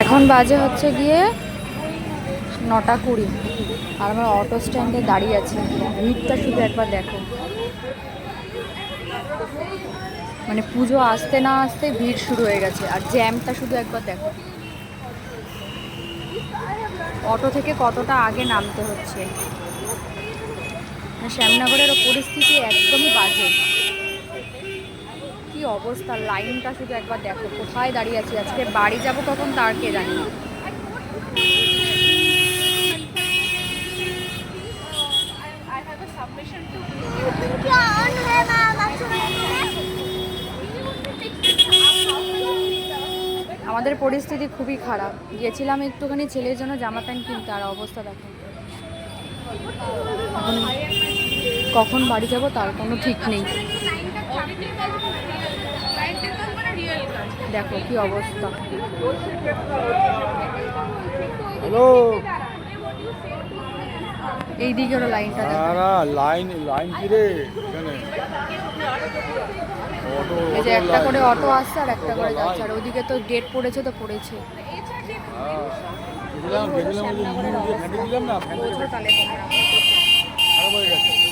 এখন বাজে হচ্ছে গিয়ে 9:20 আর আমরা অটো স্ট্যান্ডে দাঁড়িয়ে আছি। ভিড়টা শুধু একবার দেখো, মানে পুজো আসতে না আসতে ভিড় শুরু হয়ে গেছে। আর জ্যামটা শুধু একবার দেখো, অটো থেকে কতটা আগে নামতে হচ্ছে। শ্যামনগরের পরিস্থিতি একদমই বাজে, কি অবস্থা। লাইনটা শুধু একবার দেখো, কোথায় দাঁড়িয়ে আছি। আজকে বাড়ি যাব কখন তার কে জানি। আমাদের পরিস্থিতি খুবই খারাপ। গিয়েছিলাম একটুখানি ছেলের জন্য জামা প্যান্ট কিনতে, আর অবস্থা দেখো। এখন কখন বাড়ি যাব তার কোনো ঠিক নেই। দেখো কি অবস্থা। হ্যালো, এই দিকে ওরা লাইনটা দেখো। লাইন কি রে এখানে? এই যে একটা করে অটো আসছে আর একটা করে যাচ্ছে, আর ওইদিকে তো ডেট পড়েছে তো পড়েছে। গেছিলাম, শ্যামনগরের অবস্থা। দিলাম না, বোঝো তাহলে তোমরা। খারাপ হয়ে গেছে।